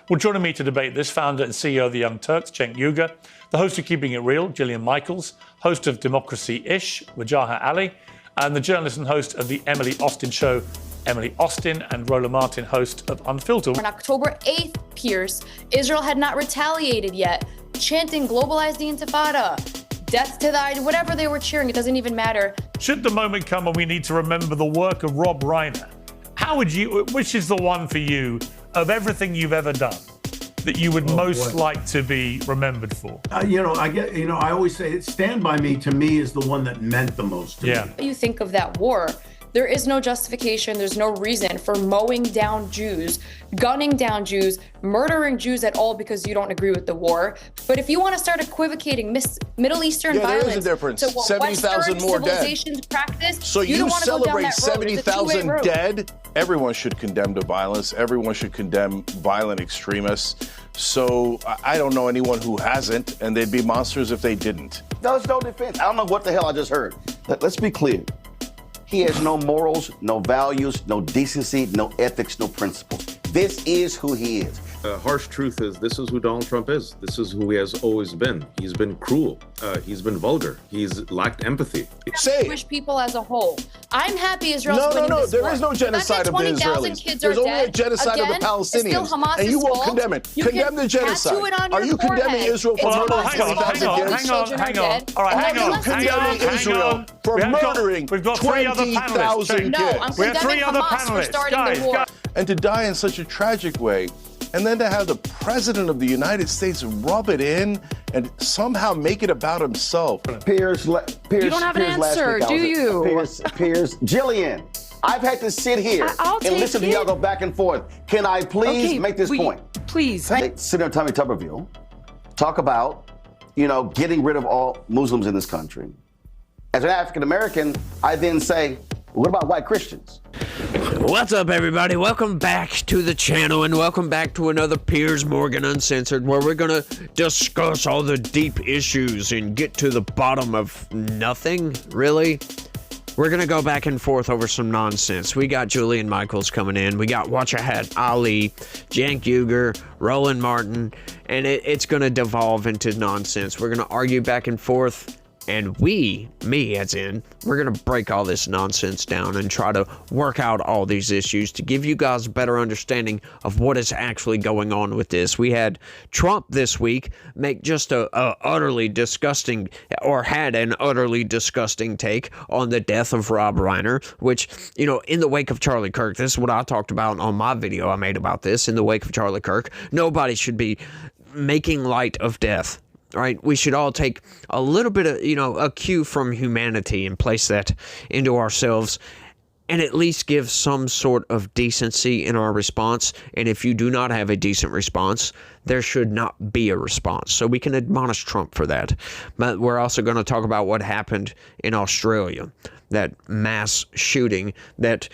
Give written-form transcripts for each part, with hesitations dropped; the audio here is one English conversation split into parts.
Well, joining me to debate this, founder and CEO of the Young Turks, Cenk Uygur, the host of Keeping It Real, Gillian Michaels, host of Democracy-ish, Wajaha Ali, and the journalist and host of The Emily Austin Show, Emily Austin, and Roland Martin, host of Unfiltered. On October 8th, Piers, Israel had not retaliated yet, chanting globalize the intifada, death to the, whatever they were cheering, it doesn't even matter. Should the moment come when we need to remember the work of Rob Reiner, which is the one for you, of everything you've ever done, that you would most like to be remembered for? I always say Stand By Me, to me, is the one that meant the most to me. You think of that war, there is no justification, there's no reason for mowing down Jews, gunning down Jews, murdering Jews at all because you don't agree with the war. But if you want to start equivocating Middle Eastern violence there is a difference. to what 70,000 more civilizations dead. practice, So you don't want to go down celebrate that road. It's a two-way 70,000 road. dead? Everyone should condemn the violence. Everyone should condemn violent extremists. So I don't know anyone who hasn't, and they'd be monsters if they didn't. There's no defense. I don't know what the hell I just heard. Let's be clear. He has no morals, no values, no decency, no ethics, no principles. This is who he is. The harsh truth is this is who Donald Trump is. This is who he has always been. He's been cruel. He's been vulgar. He's lacked empathy. Jewish people as a whole. I'm happy Israel's No, winning this there war. is no genocide of the 20,000 Israelis. kids There's are only a dead. genocide Again, of the Palestinians. It's still Hamas's and you won't fault. condemn it. You Condemn can the genocide. tattoo it on Are your you condemning forehead. Israel for It's murdering Hamas's hang on, fault. 20,000 kids? Children are dead. All right, And hang they're on, less hang than on, children. Israel for murdering we've got three other 20,000 panelists. No, kids. I'm We have three condemning other Hamas for panelists. starting Guys, the war. And to die in such a tragic way, and then to have the president of the United States rub it in and somehow make it about himself. Piers, You don't have an answer, do you? Piers, Jillian, I've had to sit here I'll and take listen to it. y'all go back and forth. Can I please make this point? Please. Senator Tommy Tuberville talk about, getting rid of all Muslims in this country. As an African American, I then say, what about white Christians? What's up, everybody? Welcome back to the channel, and welcome back to another Piers Morgan Uncensored, where we're gonna discuss all the deep issues and get to the bottom of nothing, really. We're gonna go back and forth over some nonsense. We got Gillian Michaels coming in. We got Wajaha Ali, Cenk Uygur, Roland Martin, and it's gonna devolve into nonsense. We're gonna argue back and forth. And me as in, we're going to break all this nonsense down and try to work out all these issues to give you guys a better understanding of what is actually going on with this. We had Trump this week make just a utterly disgusting, or had an utterly disgusting take on the death of Rob Reiner, which, in the wake of Charlie Kirk, this is what I talked about on my video I made about this. In the wake of Charlie Kirk, nobody should be making light of death. Right, we should all take a little bit of, a cue from humanity and place that into ourselves and at least give some sort of decency in our response. And if you do not have a decent response, there should not be a response. So we can admonish Trump for that. But we're also going to talk about what happened in Australia, that mass shooting that,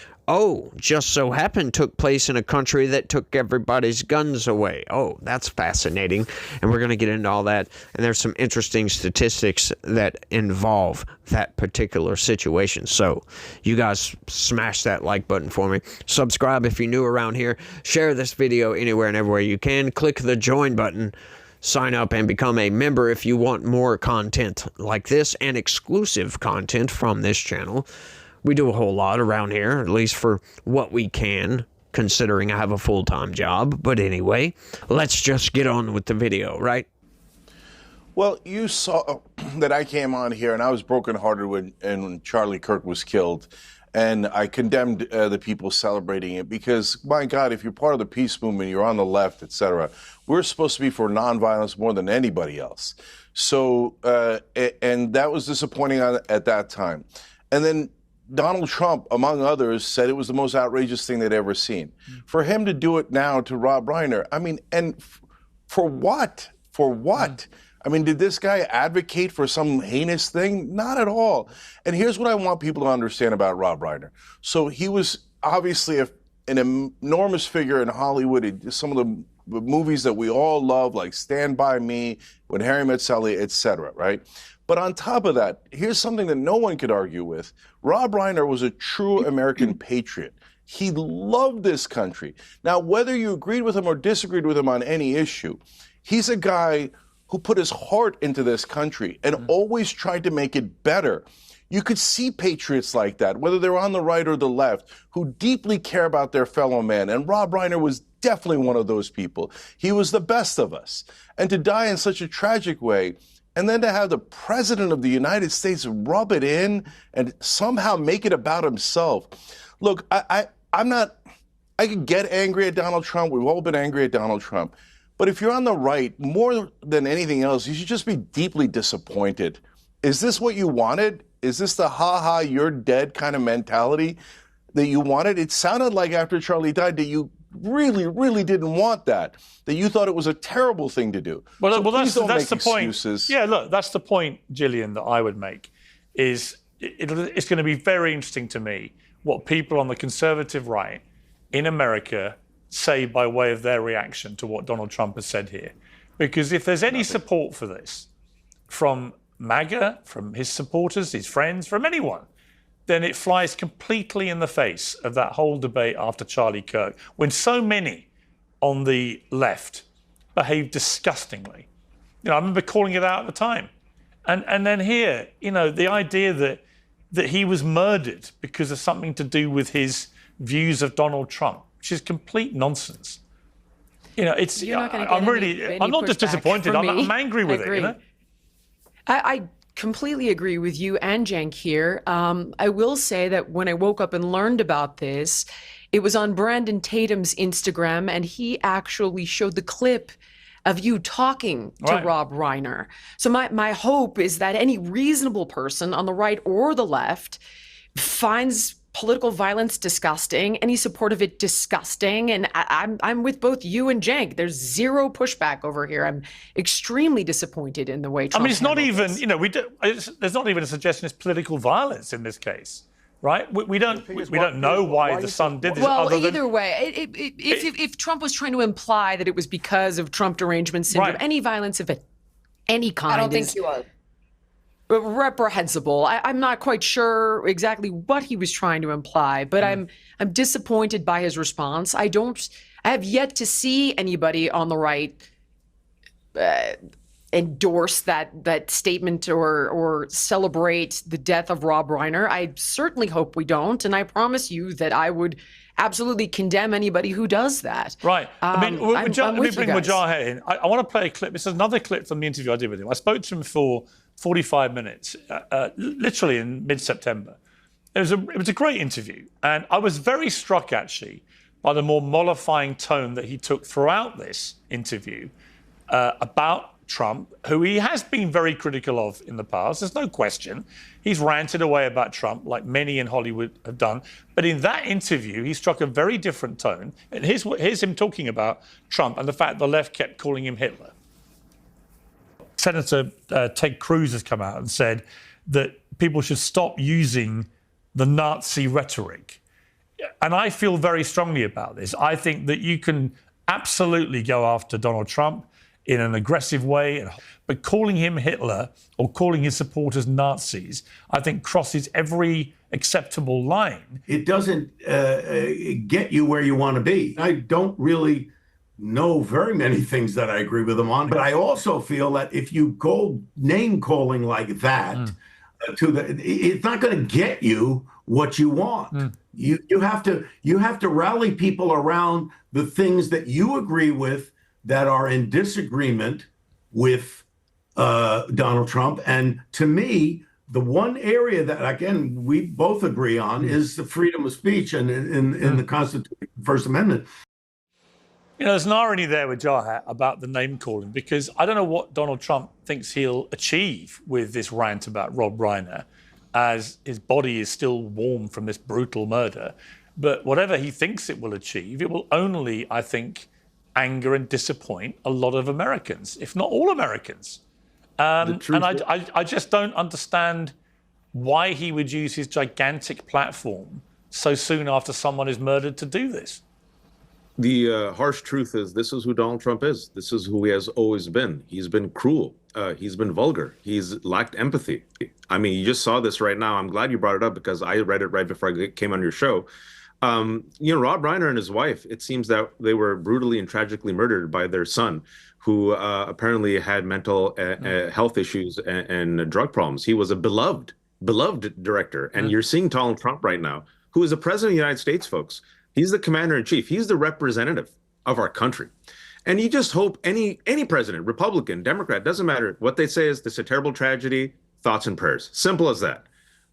just so happened took place in a country that took everybody's guns away. Oh, that's fascinating. And we're going to get into all that. And there's some interesting statistics that involve that particular situation. So you guys smash that like button for me. Subscribe if you're new around here. Share this video anywhere and everywhere you can. Click the join button. Sign up and become a member if you want more content like this and exclusive content from this channel. We do a whole lot around here, at least for what we can, considering I have a full-time job. But anyway, let's just get on with the video, right? Well, you saw that I came on here and I was brokenhearted when Charlie Kirk was killed. And I condemned the people celebrating it because, my God, if you're part of the peace movement, you're on the left, etc. We're supposed to be for nonviolence more than anybody else. So, and that was disappointing at that time. And then Donald Trump, among others, said it was the most outrageous thing they'd ever seen. For him to do it now to Rob Reiner, I mean, and for what? For what? I mean, did this guy advocate for some heinous thing? Not at all. And here's what I want people to understand about Rob Reiner. So he was obviously an enormous figure in Hollywood. Some of the movies that we all love, like Stand By Me, When Harry Met Sally, etc., right? But on top of that, here's something that no one could argue with. Rob Reiner was a true American patriot. He loved this country. Now, whether you agreed with him or disagreed with him on any issue, he's a guy who put his heart into this country and always tried to make it better. You could see patriots like that, whether they're on the right or the left, who deeply care about their fellow man. And Rob Reiner was definitely one of those people. He was the best of us. And to die in such a tragic way, and then to have the president of the United States rub it in and somehow make it about himself. Look, I could get angry at Donald Trump. We've all been angry at Donald Trump. But if you're on the right, more than anything else, you should just be deeply disappointed. Is this what you wanted? Is this the ha-ha, you're dead kind of mentality that you wanted? It sounded like after Charlie died that you really, really didn't want that you thought it was a terrible thing to do. Well, so that's the excuses. point. Yeah, look, that's the point, Gillian, that I would make, is it's going to be very interesting to me what people on the conservative right in America say by way of their reaction to what Donald Trump has said here. Because if there's any support for this from MAGA, from his supporters, his friends, from anyone, then it flies completely in the face of that whole debate after Charlie Kirk, when so many on the left behaved disgustingly. You know, I remember calling it out at the time. And then here, you know, the idea that he was murdered because of something to do with his views of Donald Trump, which is complete nonsense. You know, it's, I'm not just disappointed, I'm angry with it, you know? I completely agree with you and Cenk here. I will say that when I woke up and learned about this, it was on Brandon Tatum's Instagram, and he actually showed the clip of you talking to Rob Reiner. So my hope is that any reasonable person on the right or the left finds political violence disgusting, any support of it disgusting, and I'm with both you and Cenk. There's zero pushback over here. I'm extremely disappointed in the way Trump. I mean, it's not even, you know, there's not even a suggestion it's political violence in this case, right? We don't know why the son did this. Well, either way, if Trump was trying to imply that it was because of Trump derangement syndrome, any violence of any kind, I don't think he was. Reprehensible. I'm not quite sure exactly what he was trying to imply, but I'm disappointed by his response. I have yet to see anybody on the right endorse that statement or celebrate the death of Rob Reiner. I certainly hope we don't, and I promise you that I would absolutely condemn anybody who does that. Right. I mean, let me bring Wajahat in. I want to play a clip. This is another clip from the interview I did with him. I spoke to him for 45 minutes, literally in mid-September. It was a great interview, and I was very struck, actually, by the more mollifying tone that he took throughout this interview about Trump, who he has been very critical of in the past. There's no question. He's ranted away about Trump, like many in Hollywood have done. But in that interview, he struck a very different tone. And here's him talking about Trump and the fact the left kept calling him Hitler. Senator Ted Cruz has come out and said that people should stop using the Nazi rhetoric. And I feel very strongly about this. I think that you can absolutely go after Donald Trump in an aggressive way, but calling him Hitler or calling his supporters Nazis, I think crosses every acceptable line. It doesn't get you where you want to be. I don't really know very many things that I agree with him on, but I also feel that if you go name calling like that, it's not going to get you what you want. You have to rally people around the things that you agree with that are in disagreement with Donald Trump. And to me, the one area that, again, we both agree on is the freedom of speech and in the Constitution, First Amendment. You know, there's an irony there with Jahat about the name calling, because I don't know what Donald Trump thinks he'll achieve with this rant about Rob Reiner, as his body is still warm from this brutal murder. But whatever he thinks it will achieve, it will only, I think, anger and disappoint a lot of Americans, if not all Americans. And I just don't understand why he would use his gigantic platform so soon after someone is murdered to do this. The harsh truth is this is who Donald Trump is. This is who he has always been. He's been cruel. He's been vulgar. He's lacked empathy. I mean, you just saw this right now. I'm glad you brought it up because I read it right before I came on your show. Rob Reiner and his wife, it seems that they were brutally and tragically murdered by their son, who apparently had mental health issues and drug problems. He was a beloved director. And you're seeing Donald Trump right now, who is the president of the United States, folks. He's the commander in chief. He's the representative of our country. And you just hope any president, Republican, Democrat, doesn't matter what they say is this is a terrible tragedy, thoughts and prayers. Simple as that.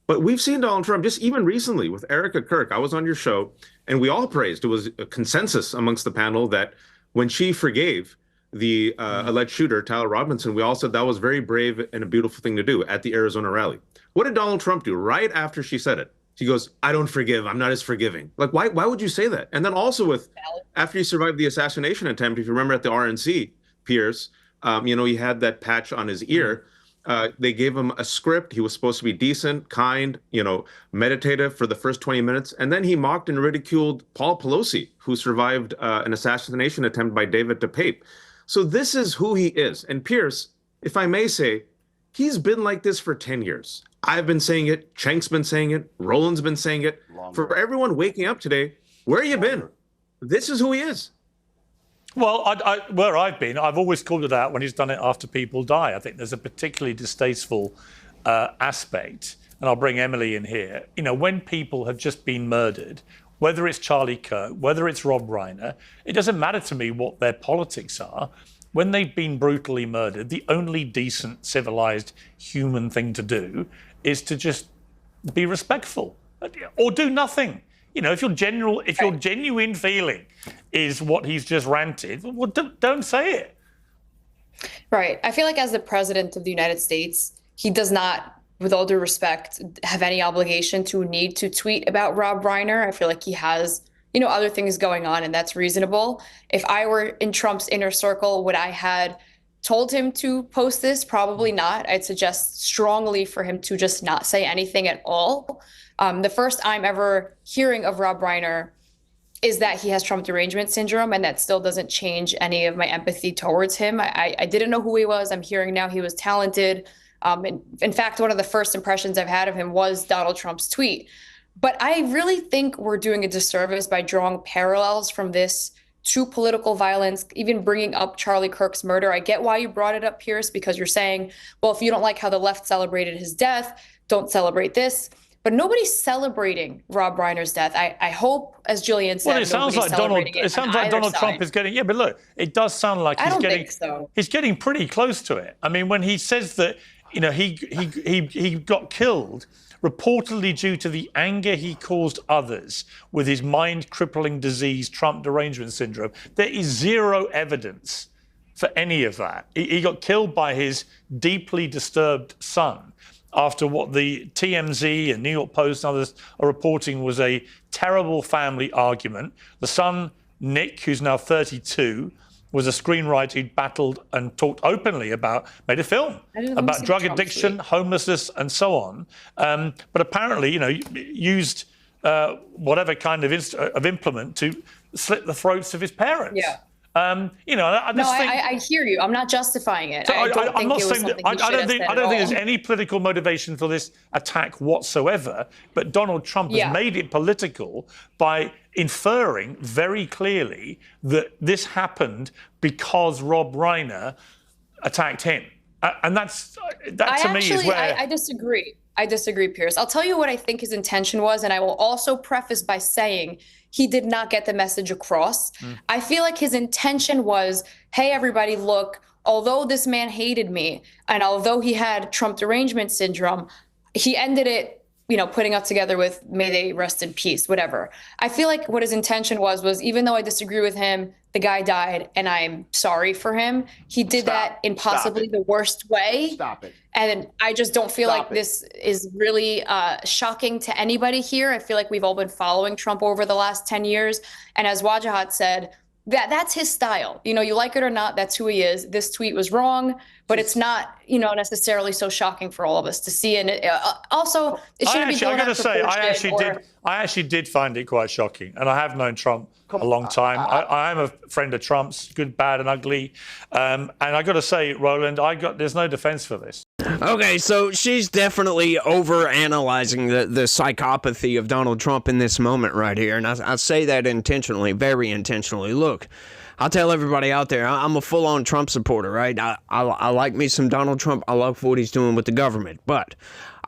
But we've seen Donald Trump just even recently with Erica Kirk. I was on your show and we all praised, it was a consensus amongst the panel that when she forgave the alleged shooter, Tyler Robinson, we all said that was very brave and a beautiful thing to do at the Arizona rally. What did Donald Trump do right after she said it? He goes, I don't forgive. I'm not as forgiving. Like, why would you say that? And then also after he survived the assassination attempt, if you remember at the RNC, Piers, he had that patch on his ear. They gave him a script. He was supposed to be decent, kind, meditative for the first 20 minutes. And then he mocked and ridiculed Paul Pelosi, who survived an assassination attempt by David DePape. So this is who he is. And Piers, if I may say, he's been like this for 10 years. I've been saying it. Cenk's been saying it. Roland's been saying it. Longer. For everyone waking up today, where have you been? This is who he is. Well, where I've been, I've always called it out when he's done it after people die. I think there's a particularly distasteful aspect, and I'll bring Emily in here. When people have just been murdered, whether it's Charlie Kirk, whether it's Rob Reiner, it doesn't matter to me what their politics are. When they've been brutally murdered, the only decent, civilized, human thing to do is to just be respectful or do nothing. If your genuine feeling is what he's just ranted, well, don't say it. Right. I feel like as the president of the United States, he does not, with all due respect, have any obligation to need to tweet about Rob Reiner. I feel like he has, other things going on, and that's reasonable. If I were in Trump's inner circle, would I had told him to post this? Probably not. I'd suggest strongly for him to just not say anything at all. The first I'm ever hearing of Rob Reiner is that he has Trump derangement syndrome, and that still doesn't change any of my empathy towards him. I didn't know who he was. I'm hearing now he was talented. In fact, one of the first impressions I've had of him was Donald Trump's tweet. But I really think we're doing a disservice by drawing parallels from this to political violence, even bringing up Charlie Kirk's murder. I get why you brought it up, Piers, because you're saying, well, if you don't like how the left celebrated his death, don't celebrate this. But nobody's celebrating Rob Reiner's death. I hope, as Jillian said, well, it sounds like Donald Trump is getting. Yeah, but look, it does sound like he's getting pretty close to it. I mean, when he says that, he got killed reportedly due to the anger he caused others with his mind-crippling disease, Trump derangement syndrome, there is zero evidence for any of that. He got killed by his deeply disturbed son after what the TMZ and New York Post and others are reporting was a terrible family argument. The son, Nick, who's now 32, was a screenwriter who battled and talked openly made a film about drug addiction, homelessness, and so on. But apparently, used whatever kind of implement to slit the throats of his parents. Yeah. I hear you. I'm not justifying it. So I don't think there's any political motivation for this attack whatsoever. But Donald Trump has made it political by inferring very clearly that this happened because Rob Reiner attacked him, and that to me is where I disagree. I disagree, Piers. I'll tell you what I think his intention was, and I will also preface by saying he did not get the message across. I feel like his intention was, hey, everybody, look, although this man hated me, and although he had Trump derangement syndrome, he ended it, putting us together with may they rest in peace, whatever. I feel like what his intention was even though I disagree with him, the guy died, and I'm sorry for him. He did that in possibly the worst way. Stop it. And I just don't feel like this is really shocking to anybody here. I feel like we've all been following Trump over the last 10 years. And as Wajahat said, that's his style. You like it or not, that's who he is. This tweet was wrong, but it's not, necessarily so shocking for all of us to see. And also, it shouldn't be going I actually did find it quite shocking. And I have known Trump a long time. I am a friend of Trump's, good, bad, and ugly. And I got to say, Roland, there's no defense for this. Okay, so she's definitely over-analyzing the psychopathy of Donald Trump in this moment right here, and I say that intentionally, very intentionally. Look, I'll tell everybody out there, I'm a full-on Trump supporter, right? I like me some Donald Trump. I love what he's doing with the government, but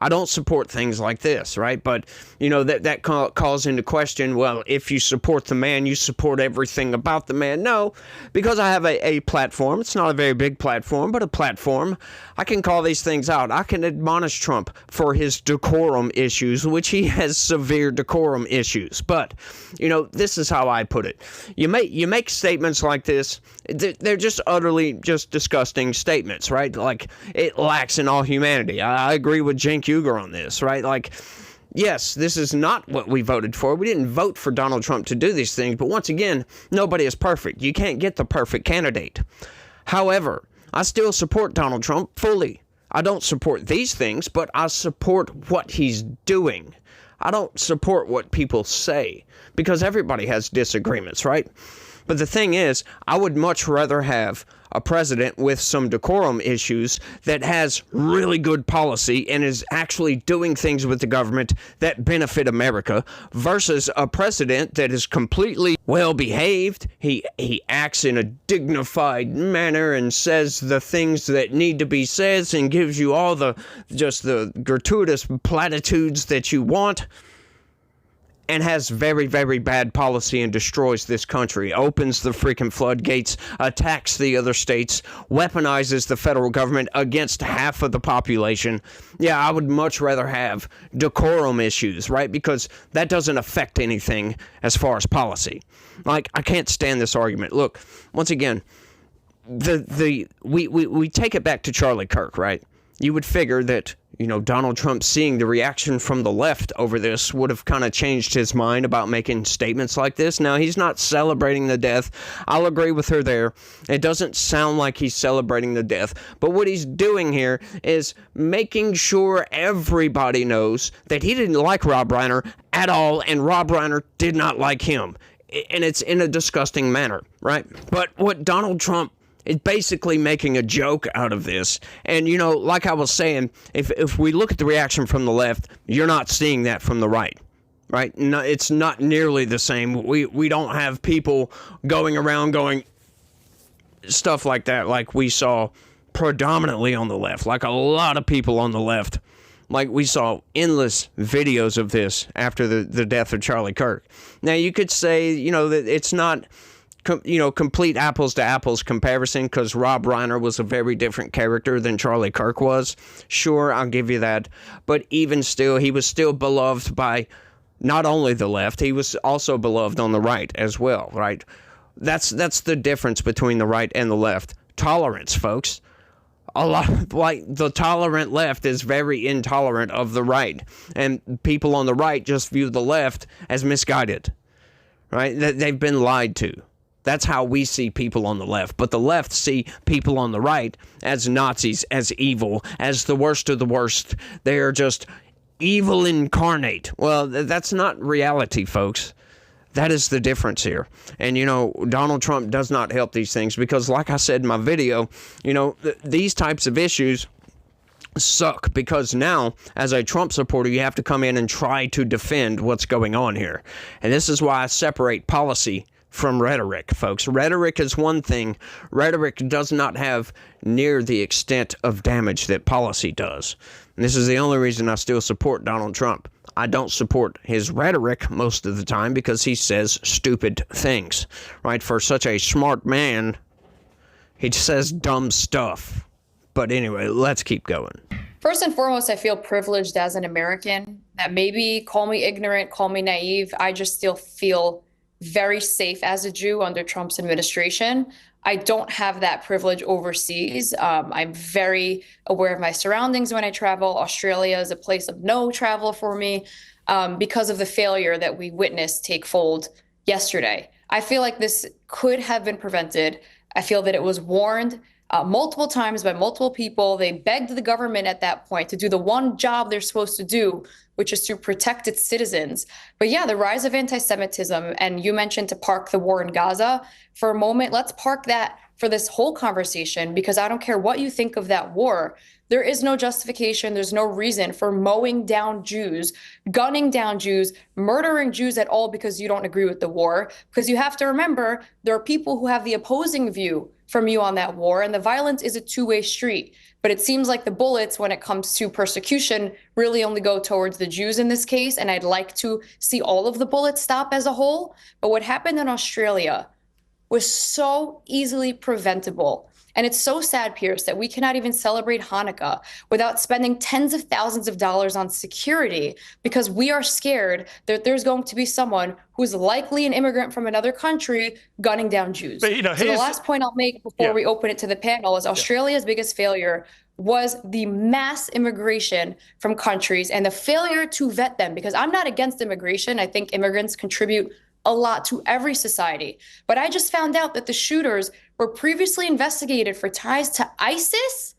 I don't support things like this, right? But, you know, that calls into question, well, if you support the man, you support everything about the man. No, because I have a platform. It's not a very big platform, but a platform. I can call these things out. I can admonish Trump for his decorum issues, which he has severe decorum issues. But, you know, this is how I put it. You make statements like this, they're just utterly just disgusting statements, right? Like, it lacks in all humanity. I agree with Cenk Uygur on this, right? Like, yes, this is not what we voted for. We didn't vote for Donald Trump to do these things, but once again, nobody is perfect. You can't get the perfect candidate. However, I still support Donald Trump fully. I don't support these things, but I support what he's doing. I don't support what people say, because everybody has disagreements, right? But the thing is, I would much rather have a president with some decorum issues that has really good policy and is actually doing things with the government that benefit America versus a president that is completely well behaved. He acts in a dignified manner and says the things that need to be said and gives you all the gratuitous platitudes that you want, and has very, very bad policy and destroys this country, opens the freaking floodgates, attacks the other states, weaponizes the federal government against half of the population. Yeah, I would much rather have decorum issues, right? Because that doesn't affect anything as far as policy. Like, I can't stand this argument. Look, once again, we take it back to Charlie Kirk, right? You would figure that, you know, Donald Trump seeing the reaction from the left over this would have kind of changed his mind about making statements like this. Now, he's not celebrating the death. I'll agree with her there. It doesn't sound like he's celebrating the death. But what he's doing here is making sure everybody knows that he didn't like Rob Reiner at all, and Rob Reiner did not like him. And it's in a disgusting manner, right? But what Donald Trump is basically making a joke out of this. And, you know, like I was saying, if we look at the reaction from the left, you're not seeing that from the right, right? No, it's not nearly the same. We don't have people going around going stuff like that like we saw predominantly on the left, like a lot of people on the left. Like, we saw endless videos of this after the death of Charlie Kirk. Now, you could say, you know, that it's not, you know, complete apples to apples comparison, because Rob Reiner was a very different character than Charlie Kirk was. Sure, I'll give you that. But even still, he was still beloved by not only the left, he was also beloved on the right as well, right? That's the difference between the right and the left. Tolerance, folks. A lot, like, the tolerant left is very intolerant of the right. And people on the right just view the left as misguided, right? They've been lied to. That's how we see people on the left. But the left see people on the right as Nazis, as evil, as the worst of the worst. They are just evil incarnate. Well, that's not reality, folks. That is the difference here. And, you know, Donald Trump does not help these things because, like I said in my video, you know, these types of issues suck, because now, as a Trump supporter, you have to come in and try to defend what's going on here. And this is why I separate policy from rhetoric, folks. Rhetoric is one thing. Rhetoric does not have near the extent of damage that policy does. And this is the only reason I still support Donald Trump. I don't support his rhetoric most of the time because he says stupid things, right? For such a smart man, he says dumb stuff. But anyway, let's keep going. First and foremost, I feel privileged as an American. That maybe call me ignorant, call me naive. I just still feel very safe as a Jew under Trump's administration. I don't have that privilege overseas. I'm very aware of my surroundings when I travel. Australia is a place of no travel for me because of the failure that we witnessed take fold yesterday. I feel like this could have been prevented. I feel that it was warned multiple times by multiple people. They begged the government at that point to do the one job they're supposed to do, which is to protect its citizens. But yeah, the rise of anti-Semitism, and you mentioned to park the war in Gaza for a moment. Let's park that for this whole conversation, because I don't care what you think of that war, there is no justification, there's no reason for mowing down Jews, gunning down Jews, murdering Jews at all because you don't agree with the war. Because you have to remember, there are people who have the opposing view from you on that war, and the violence is a two-way street. But it seems like the bullets, when it comes to persecution, really only go towards the Jews in this case, and I'd like to see all of the bullets stop as a whole. But what happened in Australia was so easily preventable. And it's so sad, Piers, that we cannot even celebrate Hanukkah without spending tens of thousands of dollars on security, because we are scared that there's going to be someone who's likely an immigrant from another country gunning down Jews. But, so the last point I'll make before we open it to the panel is Australia's biggest failure was the mass immigration from countries and the failure to vet them, because I'm not against immigration. I think immigrants contribute a lot to every society. But I just found out that the shooters were previously investigated for ties to ISIS.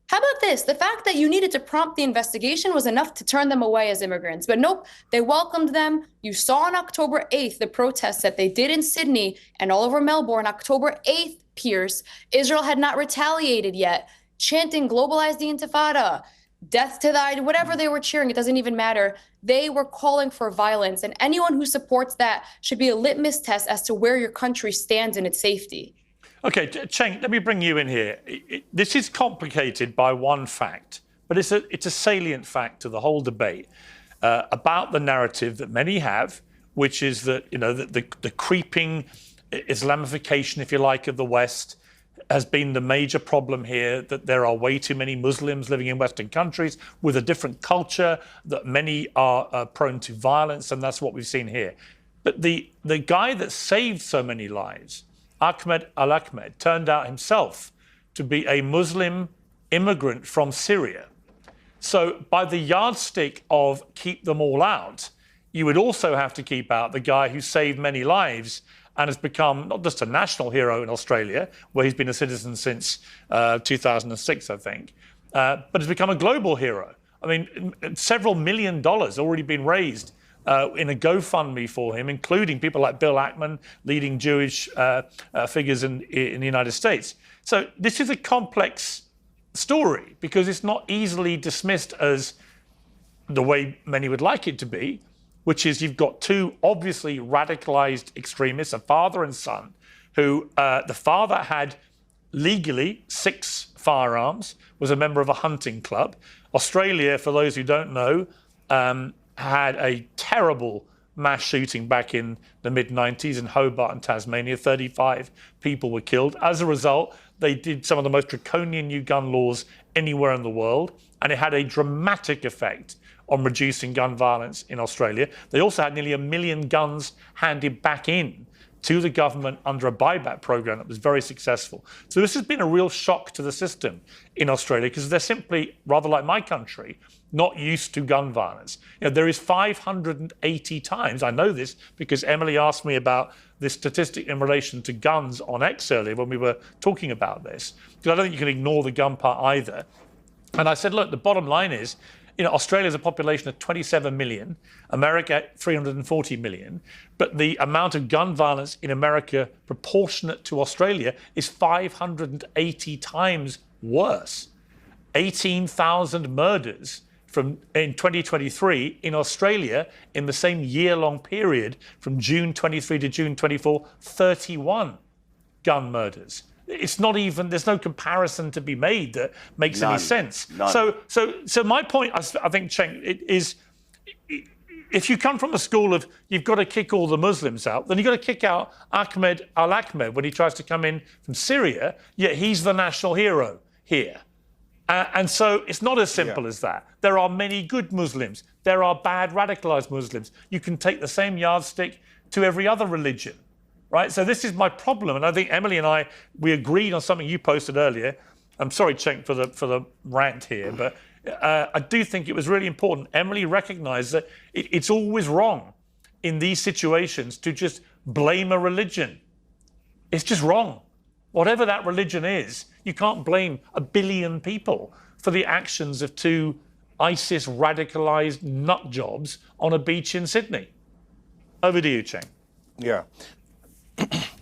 How about this? The fact that you needed to prompt the investigation was enough to turn them away as immigrants. But nope, they welcomed them. You saw on October 8th the protests that they did in Sydney and all over Melbourne. October 8th, Piers, Israel had not retaliated yet, chanting globalize the Intifada, death to the, whatever they were cheering, it doesn't even matter. They were calling for violence, and anyone who supports that should be a litmus test as to where your country stands in its safety. Okay, Cheng, let me bring you in here. This is complicated by one fact, but it's a salient fact to the whole debate about the narrative that many have, which is that, you know, the creeping Islamification, if you like, of the West has been the major problem here, that there are way too many Muslims living in Western countries with a different culture, that many are prone to violence, and that's what we've seen here. But the guy that saved so many lives, Ahmed al-Ahmed, turned out himself to be a Muslim immigrant from Syria. So by the yardstick of keep them all out, you would also have to keep out the guy who saved many lives and has become not just a national hero in Australia, where he's been a citizen since 2006, I think, but has become a global hero. I mean, several $1 million already been raised in a GoFundMe for him, including people like Bill Ackman, leading Jewish figures in the United States. So this is a complex story because it's not easily dismissed as the way many would like it to be, which is you've got two obviously radicalized extremists, a father and son, who the father had legally 6 firearms, was a member of a hunting club. Australia, for those who don't know, had a terrible mass shooting back in the mid-90s in Hobart and Tasmania. 35 people were killed. As a result, they did some of the most draconian new gun laws anywhere in the world, and it had a dramatic effect on reducing gun violence in Australia. They also had nearly 1 million guns handed back in to the government under a buyback program that was very successful. So this has been a real shock to the system in Australia because they're simply, rather like my country, not used to gun violence. You know, there is 580 times, I know this because Emily asked me about this statistic in relation to guns on X earlier when we were talking about this, because I don't think you can ignore the gun part either. And I said, look, the bottom line is, you know, Australia has a population of 27 million, America 340 million, but the amount of gun violence in America proportionate to Australia is 580 times worse. 18,000 murders in 2023 in Australia in the same year-long period from June 23 to June 24, 31 gun murders. It's not even, there's no comparison to be made that makes any sense. So my point, I think, Cheng, is if you come from a school of you've got to kick all the Muslims out, then you've got to kick out Ahmed al-Ahmed when he tries to come in from Syria, yet he's the national hero here. And so it's not as simple as that. There are many good Muslims. There are bad radicalized Muslims. You can take the same yardstick to every other religion. Right, so this is my problem, and I think Emily and I, we agreed on something you posted earlier. I'm sorry, Cheng, for the rant here, but I do think it was really important. Emily recognized that it's always wrong in these situations to just blame a religion. It's just wrong. Whatever that religion is, you can't blame 1 billion people for the actions of 2 ISIS radicalized nut jobs on a beach in Sydney. Over to you, Cheng. Yeah.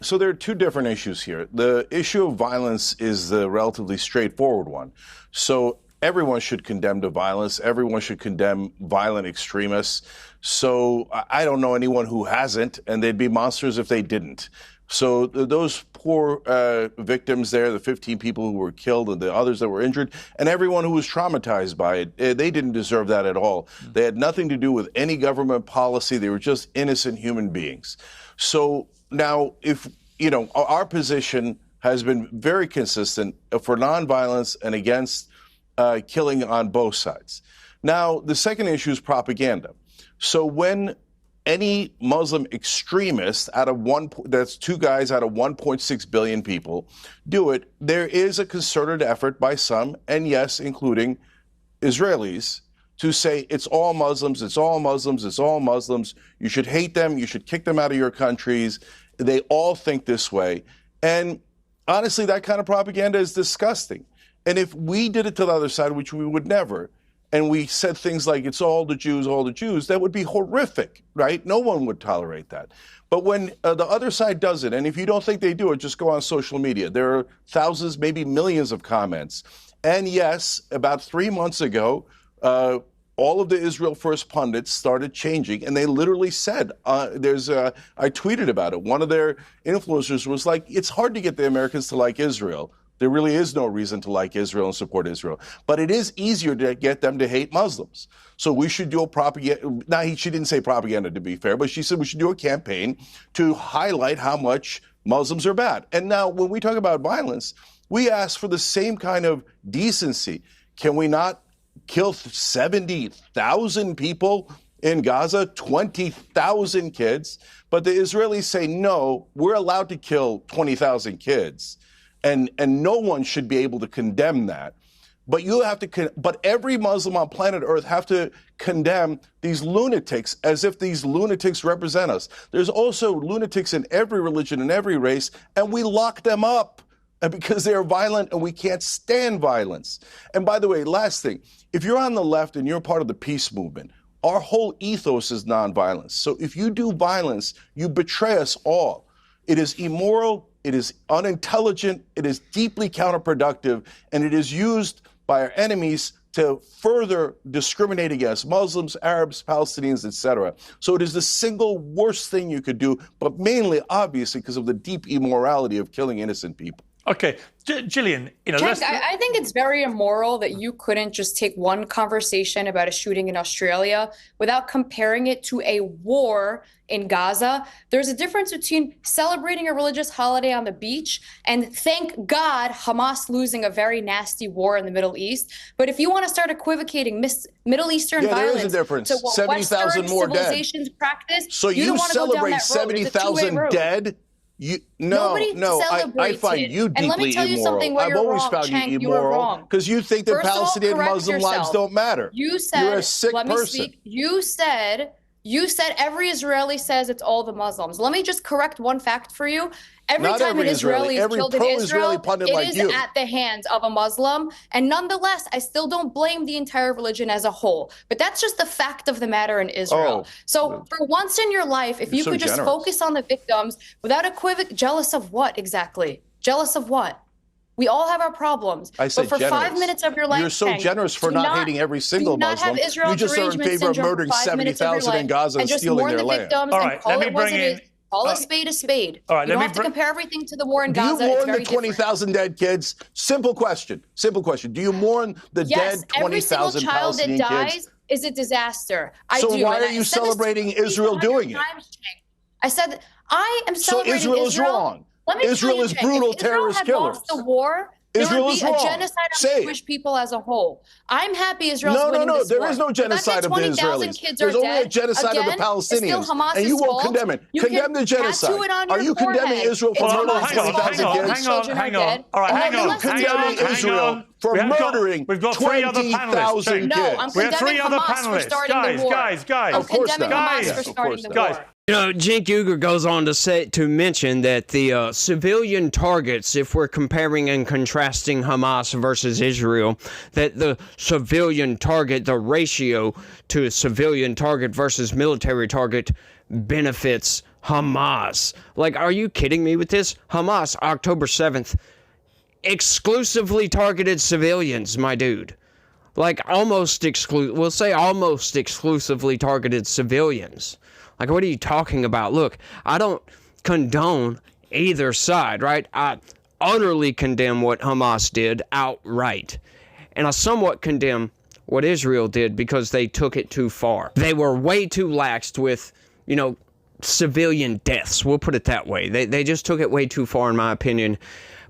So there are two different issues here. The issue of violence is the relatively straightforward one. So everyone should condemn the violence. Everyone should condemn violent extremists. So I don't know anyone who hasn't, and they'd be monsters if they didn't. So those poor victims there, the 15 people who were killed and the others that were injured, and everyone who was traumatized by it, they didn't deserve that at all. They had nothing to do with any government policy. They were just innocent human beings. So now, if, you know, our position has been very consistent for nonviolence and against killing on both sides. Now, the second issue is propaganda. So when any Muslim extremist that's two guys out of 1.6 billion people do it, there is a concerted effort by some, and yes, including Israelis, to say it's all Muslims, it's all Muslims, it's all Muslims. You should hate them. You should kick them out of your countries. They all think this way. And honestly, that kind of propaganda is disgusting. And if we did it to the other side, which we would never, and we said things like it's all the Jews, that would be horrific, right? No one would tolerate that. But when the other side does it, and if you don't think they do it, just go on social media. There are thousands, maybe millions of comments. And yes, about 3 months ago, all of the Israel First pundits started changing, and they literally said, I tweeted about it. One of their influencers was like, it's hard to get the Americans to like Israel. There really is no reason to like Israel and support Israel. But it is easier to get them to hate Muslims. So we should do a propaganda. Now, she didn't say propaganda, to be fair, but she said we should do a campaign to highlight how much Muslims are bad. And now, when we talk about violence, we ask for the same kind of decency. Can we not kill 70,000 people in Gaza, 20,000 kids? But the Israelis say, no, we're allowed to kill 20,000 kids. And no one should be able to condemn that. But you have to, but every Muslim on planet Earth have to condemn these lunatics as if these lunatics represent us. There's also lunatics in every religion and every race, and we lock them up because they're violent and we can't stand violence. And by the way, last thing, if you're on the left and you're part of the peace movement, our whole ethos is nonviolence. So if you do violence, you betray us all. It is immoral. It is unintelligent, it is deeply counterproductive, and it is used by our enemies to further discriminate against Muslims, Arabs, Palestinians, etc. So it is the single worst thing you could do, but mainly, obviously, because of the deep immorality of killing innocent people. Okay, Gillian, Cenk, I think it's very immoral that you couldn't just take one conversation about a shooting in Australia without comparing it to a war in Gaza. There's a difference between celebrating a religious holiday on the beach and, thank God, Hamas losing a very nasty war in the Middle East. But if you want to start equivocating Middle Eastern violence, there is a difference. To what 70,000 more dead. Civilizations practice, so you celebrate 70,000 dead? No, I find you deeply immoral. I've always found you immoral because you think that Palestinian Muslim lives don't matter. You said, you're a sick let person. Me speak. You said every Israeli says it's all the Muslims. Let me just correct one fact for you. Every time an Israeli is killed in Israel, it is at the hands of a Muslim. And nonetheless, I still don't blame the entire religion as a whole. But that's just the fact of the matter in Israel. So for once in your life, if you could just focus on the victims without jealous of what exactly? Jealous of what? We all have our problems. I said but for generous. 5 minutes of your life, you're so generous for not hating every single Muslim. You just are in favor of murdering 70,000 in Gaza and stealing their land. All right, let me bring in. Call a spade a spade. All right, you don't have to compare everything to the war in Gaza. Do you mourn the 20,000 dead kids? Simple question. Do you mourn the dead 20,000 Palestinian kids? Yes, every single child that dies is a disaster. So why are you celebrating Israel doing it? I said I am celebrating Israel. So Israel is wrong. Israel is brutal terrorist killers. Lost the war. Israel is wrong. A genocide of the Jewish people as a whole. I'm happy Israel's winning this war. There is no genocide of the Israelis. There's only a genocide of the Palestinians, and you won't condemn it. Condemn the genocide. Are you condemning Israel for murdering 20,000 kids? Hang on. All right, hang on. Condemning Israel for murdering 20,000 kids. No, I'm condemning Hamas for starting the war. Guys. I'm condemning Hamas for starting the war. You know, Cenk Uygur goes on to mention that the civilian targets, if we're comparing and contrasting Hamas versus Israel, that the civilian target, the ratio to a civilian target versus military target benefits Hamas. Like, are you kidding me with this? Hamas, October 7th, exclusively targeted civilians, my dude. Like, we'll say almost exclusively targeted civilians. Like, what are you talking about? Look, I don't condone either side, right? I utterly condemn what Hamas did outright. And I somewhat condemn what Israel did because they took it too far. They were way too laxed with, civilian deaths. We'll put it that way. They just took it way too far, in my opinion.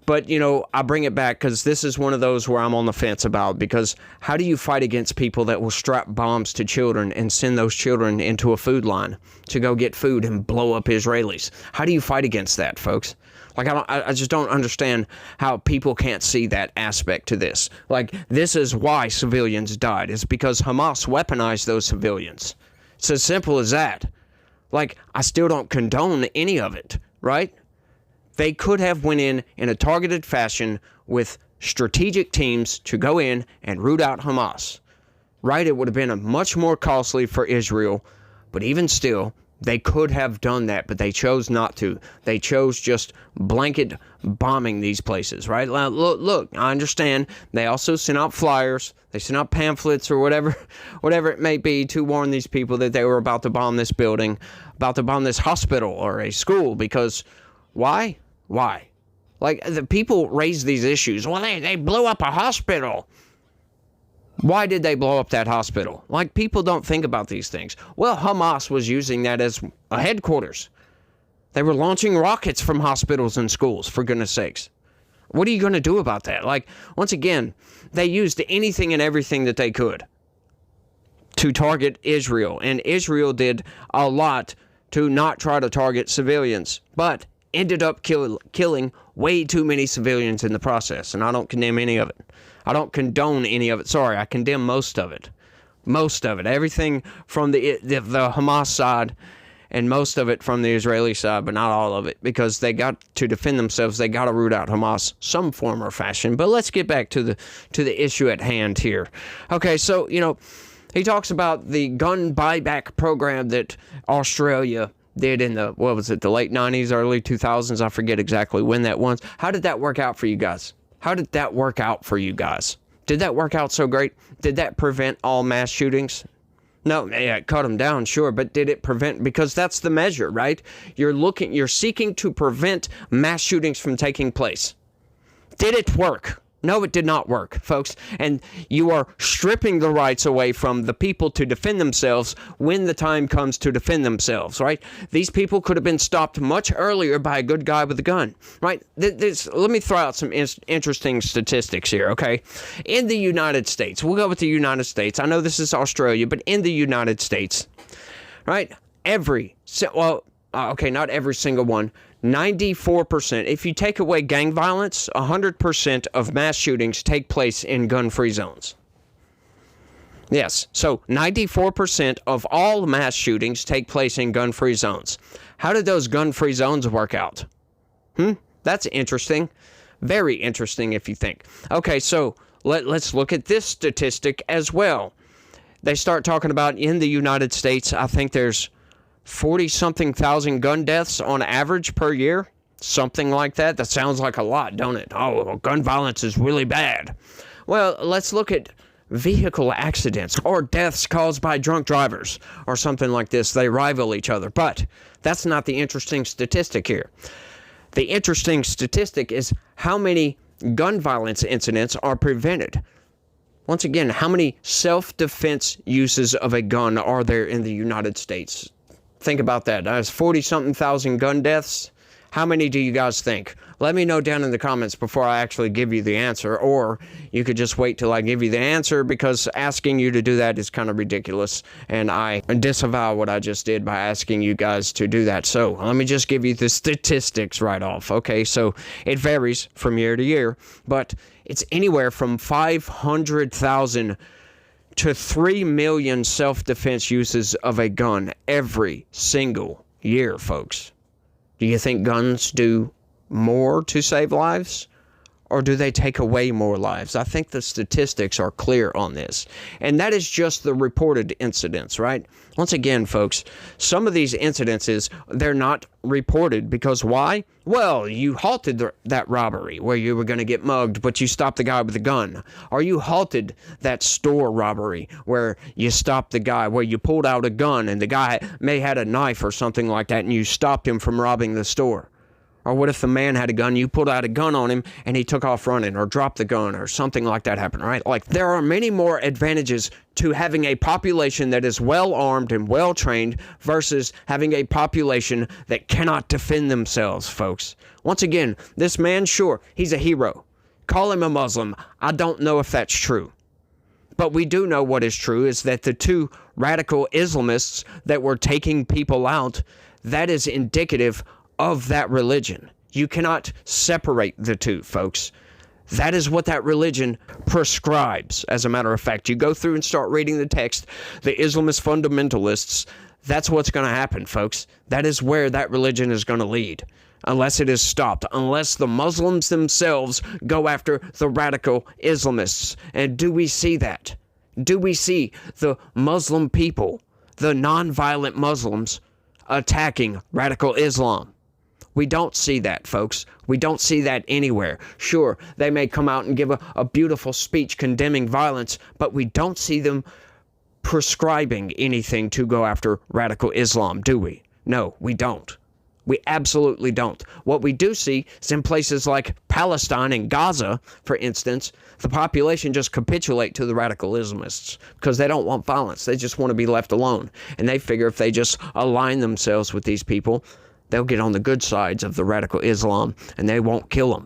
But, I bring it back because this is one of those where I'm on the fence about, because how do you fight against people that will strap bombs to children and send those children into a food line to go get food and blow up Israelis? How do you fight against that, folks? Like, I just don't understand how people can't see that aspect to this. Like, this is why civilians died. It's because Hamas weaponized those civilians. It's as simple as that. Like, I still don't condone any of it, right? They could have went in a targeted fashion with strategic teams to go in and root out Hamas, right? It would have been a much more costly for Israel, but even still, they could have done that, but they chose not to. They chose just blanket bombing these places, right? Look, I understand. They also sent out flyers. They sent out pamphlets or whatever it may be to warn these people that they were about to bomb this building, about to bomb this hospital or a school, because why? Why? Like, the people raise these issues. Well, they blew up a hospital. Why did they blow up that hospital? Like, people don't think about these things. Well, Hamas was using that as a headquarters. They were launching rockets from hospitals and schools, for goodness sakes. What are you going to do about that? Like, once again, they used anything and everything that they could to target Israel. And Israel did a lot to not try to target civilians, but ended up killing way too many civilians in the process. And I don't condemn any of it. I don't condone any of it. Sorry, I condemn most of it. Most of it. Everything from the Hamas side and most of it from the Israeli side, but not all of it, because they got to defend themselves. They got to root out Hamas some form or fashion. But let's get back to the issue at hand here. Okay, so, he talks about the gun buyback program that Australia did in the late 90s, early 2000s. I forget exactly when that was. How did that work out for you guys? Did that work out so great? Did that prevent all mass shootings? No, yeah, it cut them down, sure, but did it prevent? Because that's the measure, right? You're seeking to prevent mass shootings from taking place. Did it work? No, it did not work, folks. And you are stripping the rights away from the people to defend themselves when the time comes to defend themselves, right? These people could have been stopped much earlier by a good guy with a gun, right? Let me throw out some interesting statistics here, okay? In the United States, we'll go with the United States. I know this is Australia, but in the United States, right? Not every single one. 94%. If you take away gang violence, 100% of mass shootings take place in gun-free zones. Yes, so 94% of all mass shootings take place in gun-free zones. How did those gun-free zones work out? That's interesting. Very interesting if you think. Okay, so let's look at this statistic as well. They start talking about in the United States, I think there's 40-something thousand gun deaths on average per year. Something like that. That sounds like a lot, don't it? Oh, well, gun violence is really bad. Well, let's look at vehicle accidents or deaths caused by drunk drivers or something like this. They rival each other. But that's not the interesting statistic here. The interesting statistic is how many gun violence incidents are prevented. Once again, how many self-defense uses of a gun are there in the United States? Think about that. There's 40-something thousand gun deaths. How many do you guys think? Let me know down in the comments before I actually give you the answer, or you could just wait till I give you the answer, because asking you to do that is kind of ridiculous, and I disavow what I just did by asking you guys to do that. So let me just give you the statistics right off. Okay, so it varies from year to year, but it's anywhere from 500,000 to 3 million self-defense uses of a gun every single year, folks. Do you think guns do more to save lives or do they take away more lives? I think the statistics are clear on this. And that is just the reported incidents, right? Once again, folks, some of these incidences, they're not reported because why? Well, you halted that robbery where you were going to get mugged, but you stopped the guy with the gun. Or you halted that store robbery where you stopped the guy, where you pulled out a gun and the guy may had a knife or something like that and you stopped him from robbing the store. Or what if the man had a gun, you pulled out a gun on him and he took off running or dropped the gun or something like that happened, right? Like, there are many more advantages to having a population that is well armed and well trained versus having a population that cannot defend themselves, folks. Once again, this man, sure, he's a hero. Call him a Muslim. I don't know if that's true. But we do know what is true is that the two radical Islamists that were taking people out, that is indicative of that religion. You cannot separate the two, folks. That is what that religion prescribes. As a matter of fact, you go through and start reading the text, the Islamist fundamentalists, that's what's going to happen, folks. That is where that religion is going to lead, unless it is stopped, unless the Muslims themselves go after the radical Islamists. And do we see that? Do we see the Muslim people, the non-violent Muslims, attacking radical Islam? We don't see that, folks. We don't see that anywhere. Sure, they may come out and give a beautiful speech condemning violence, but we don't see them prescribing anything to go after radical Islam, do we? No, we don't. We absolutely don't. What we do see is in places like Palestine and Gaza, for instance, the population just capitulate to the radical Islamists because they don't want violence. They just want to be left alone. And they figure if they just align themselves with these people, they'll get on the good sides of the radical Islam and they won't kill them.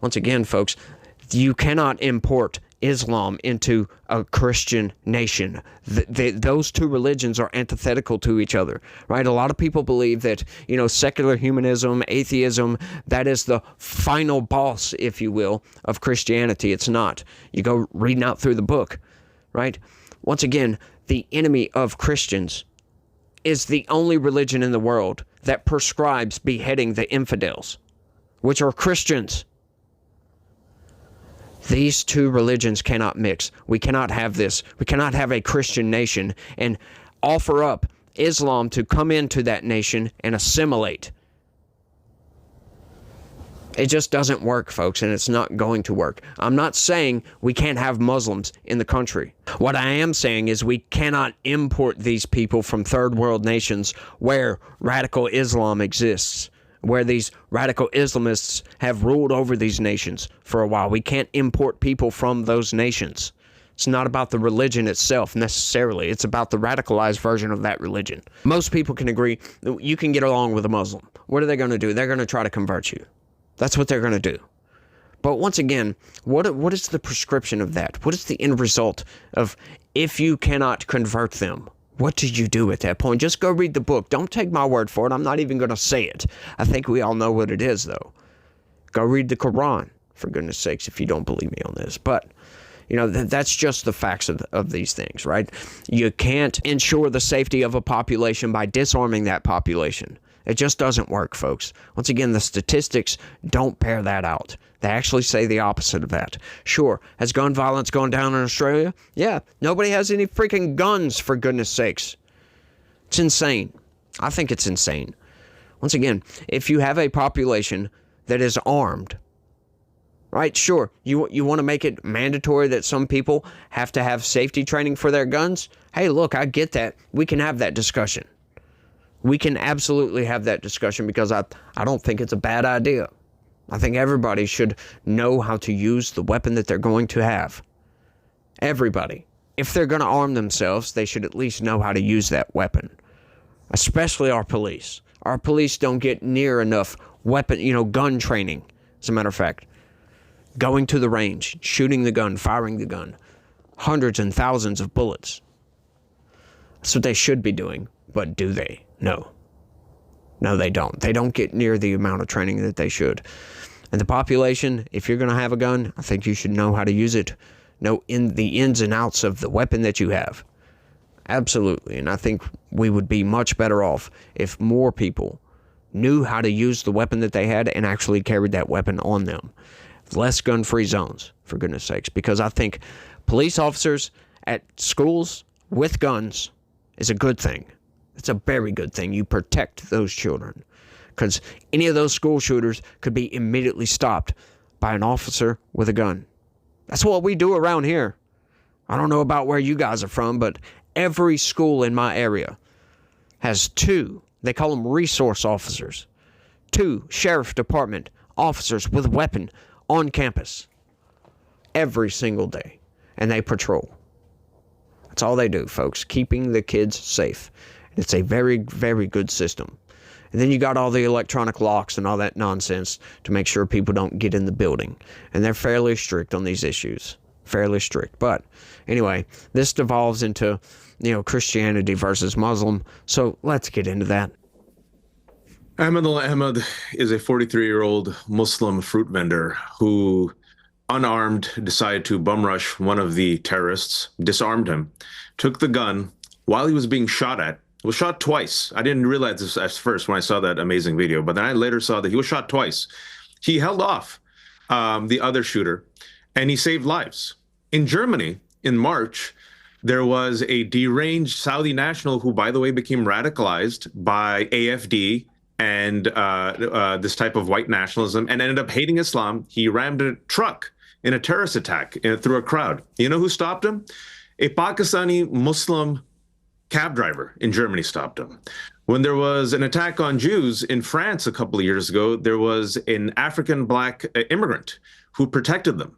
Once again, folks, you cannot import Islam into a Christian nation. Those two religions are antithetical to each other, right? A lot of people believe that, secular humanism, atheism, that is the final boss, if you will, of Christianity. It's not. You go reading out through the book, right? Once again, the enemy of Christians is the only religion in the world that prescribes beheading the infidels, which are Christians. These two religions cannot mix. We cannot have this. We cannot have a Christian nation and offer up Islam to come into that nation and assimilate. It just doesn't work, folks, and it's not going to work. I'm not saying we can't have Muslims in the country. What I am saying is we cannot import these people from third world nations where radical Islam exists, where these radical Islamists have ruled over these nations for a while. We can't import people from those nations. It's not about the religion itself necessarily. It's about the radicalized version of that religion. Most people can agree that you can get along with a Muslim. What are they going to do? They're going to try to convert you. That's what they're going to do. But once again, what is the prescription of that? What is the end result of if you cannot convert them? What do you do at that point? Just go read the book. Don't take my word for it. I'm not even going to say it. I think we all know what it is, though. Go read the Quran, for goodness sakes, if you don't believe me on this. But, that's just the facts of these things, right? You can't ensure the safety of a population by disarming that population. It just doesn't work, folks. Once again, the statistics don't bear that out. They actually say the opposite of that. Sure, has gun violence gone down in Australia? Yeah, nobody has any freaking guns, for goodness sakes. It's insane. I think it's insane. Once again, if you have a population that is armed, right, sure, you want to make it mandatory that some people have to have safety training for their guns? Hey, look, I get that. We can have that discussion. We can absolutely have that discussion because I don't think it's a bad idea. I think everybody should know how to use the weapon that they're going to have. Everybody. If they're going to arm themselves, they should at least know how to use that weapon. Especially our police. Our police don't get near enough gun training, as a matter of fact. Going to the range, shooting the gun, firing the gun. Hundreds and thousands of bullets. That's what they should be doing. But do they? No. No, they don't. They don't get near the amount of training that they should. And the population, if you're going to have a gun, I think you should know how to use it. Know in the ins and outs of the weapon that you have. Absolutely. And I think we would be much better off if more people knew how to use the weapon that they had and actually carried that weapon on them. less gun-free zones, for goodness sakes, because I think police officers at schools with guns is a good thing. It's a very good thing. You protect those children, because any of those school shooters could be immediately stopped by an officer with a gun. That's what we do around here. I don't know about where you guys are from, but every school in my area has 2, they call them resource officers, 2 sheriff department officers with a weapon on campus every single day, and they patrol. That's all they do, folks, keeping the kids safe. And it's a very, very good system. And then you got all the electronic locks and all that nonsense to make sure people don't get in the building. And they're fairly strict on these issues. Fairly strict. But anyway, this devolves into, Christianity versus Muslim. So let's get into that. Ahmed al-Ahmed is a 43-year-old Muslim fruit vendor who, unarmed, decided to bum rush one of the terrorists, disarmed him, took the gun while he was being shot at. Was shot twice. I didn't realize this at first when I saw that amazing video, but then I later saw that he was shot twice. He held off the other shooter, and he saved lives. In Germany, in March, there was a deranged Saudi national who, by the way, became radicalized by AfD and this type of white nationalism and ended up hating Islam. He rammed a truck in a terrorist attack through a crowd. You know who stopped him? A Pakistani Muslim cab driver in Germany stopped him. When there was an attack on Jews in France a couple of years ago, there was an African black immigrant who protected them.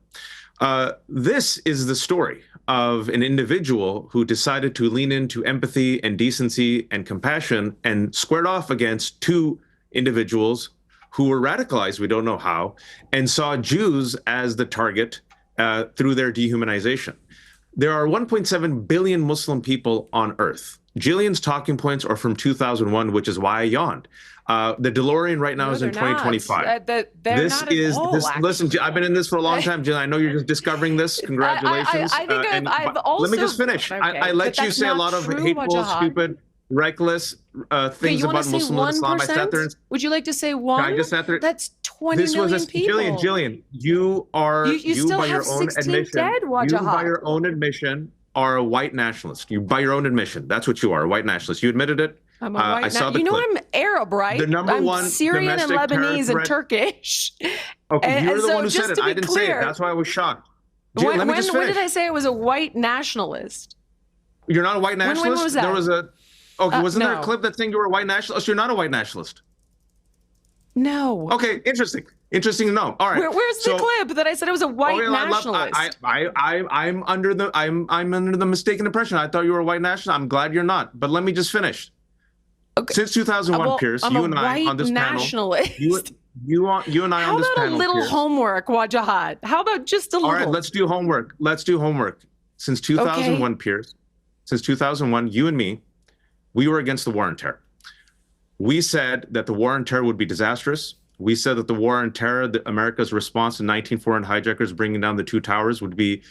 This is the story of an individual who decided to lean into empathy and decency and compassion and squared off against 2 individuals who were radicalized, we don't know how, and saw Jews as the target through their dehumanization. There are 1.7 billion Muslim people on Earth. Jillian's talking points are from 2001, which is why I yawned. The DeLorean right now is in 2025. Listen, I've been in this for a long time, Jillian. I know you're just discovering this. Congratulations. I think I've also. Let me just finish. Okay, I let you say a lot of hateful, stupid, reckless things about Muslim Islam. I sat there and, would you like to say 1? I just sat there. That's 20 million people. Jillian, you are you by your own admission. You by your own admission are a white nationalist. You by your own admission. That's what you are, a white nationalist. You admitted it. I'm a white nationalist. You know I'm Arab, right? The number I'm one Syrian and Lebanese and Turkish. Okay, you're the one who said it. I didn't say it. That's why I was shocked. Jillian, let me just finish. When did I say I was a white nationalist? You're not a white nationalist? When was that? There was a... Okay, wasn't there a clip that saying you were a white nationalist? You're not a white nationalist. No. Okay, interesting. Interesting to know. All right. Where's the clip that I said I was a white nationalist? I'm under the mistaken impression. I thought you were a white nationalist. I'm glad you're not. But let me just finish. Okay. Since 2001, Piers, you and I on this panel. You and I on this panel. How about a little homework, Wajahat? How about just a little? All right, let's do homework. Since 2001, Piers, since 2001, you and me, we were against the war on terror. We said that the war on terror would be disastrous. We said that the war on terror, America's response to 19 foreign hijackers bringing down the 2 towers would be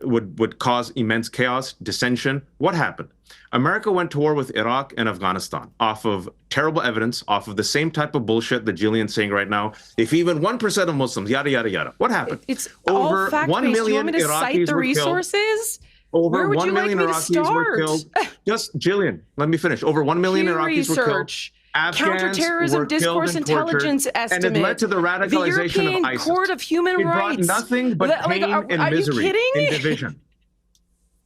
would cause immense chaos, dissension. What happened? America went to war with Iraq and Afghanistan off of terrible evidence, off of the same type of bullshit that Jillian's saying right now. If even 1% of Muslims, yada, yada, yada. What happened? It's over 1 million. Do you want me to cite the resources? Over 1 million Iraqis were killed. Just, Jillian, let me finish. Over 1 million Iraqis were killed. Afghans counterterrorism discourse intelligence estimate. And it led to the radicalization of ISIS. The European Court of Human Rights. It brought nothing but pain and misery and division.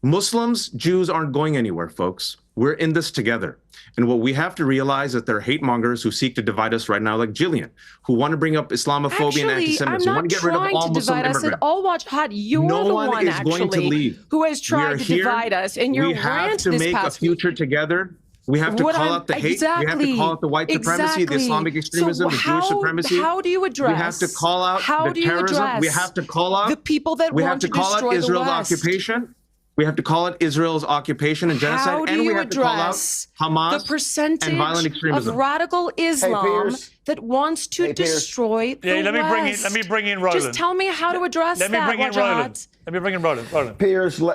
Muslims, Jews aren't going anywhere, folks. We're in this together. And what we have to realize is that there are hate mongers who seek to divide us right now, like Jillian, who want to bring up Islamophobia and anti-Semitism, who want to get rid of all Muslim immigrants. All watch hot. You're the one actually who has tried to divide us. And your rant this past week. We have to make a future together. We have to call out the hate. We have to call out the white supremacy, the Islamic extremism, the Jewish supremacy. How do you address? We have to call out the terrorism. We have to call out the people that want to destroy Israel's occupation. We have to call it Israel's occupation and genocide, and we have to call out Hamas the percentage and violent extremism of radical Islam that wants to destroy the West. Let me bring in Roland. Just tell me how to address that. Let me bring in Roland. Piers, you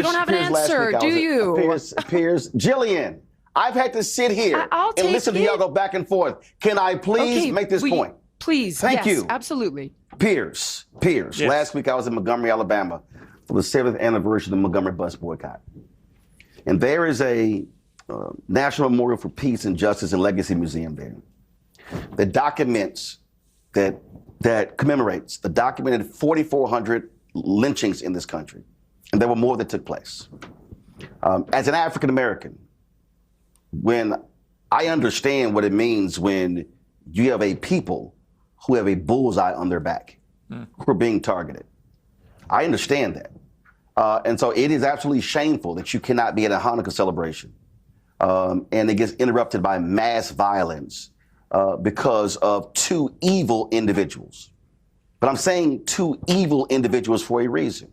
don't have an answer, do you? Piers, Jillian, I've had to sit here and listen to y'all go back and forth. Can I please make this point? Please. Thank you. Absolutely. Piers. Yes. Last week I was in Montgomery, Alabama for the 7th anniversary of the Montgomery bus boycott. And there is a National Memorial for Peace and Justice and Legacy Museum there that documents, that commemorates the documented 4,400 lynchings in this country. And there were more that took place. As an African American, when I understand what it means when you have a people who have a bullseye on their back, who are being targeted. I understand that. And so it is absolutely shameful that you cannot be at a Hanukkah celebration and it gets interrupted by mass violence because of two evil individuals. But I'm saying two evil individuals for a reason.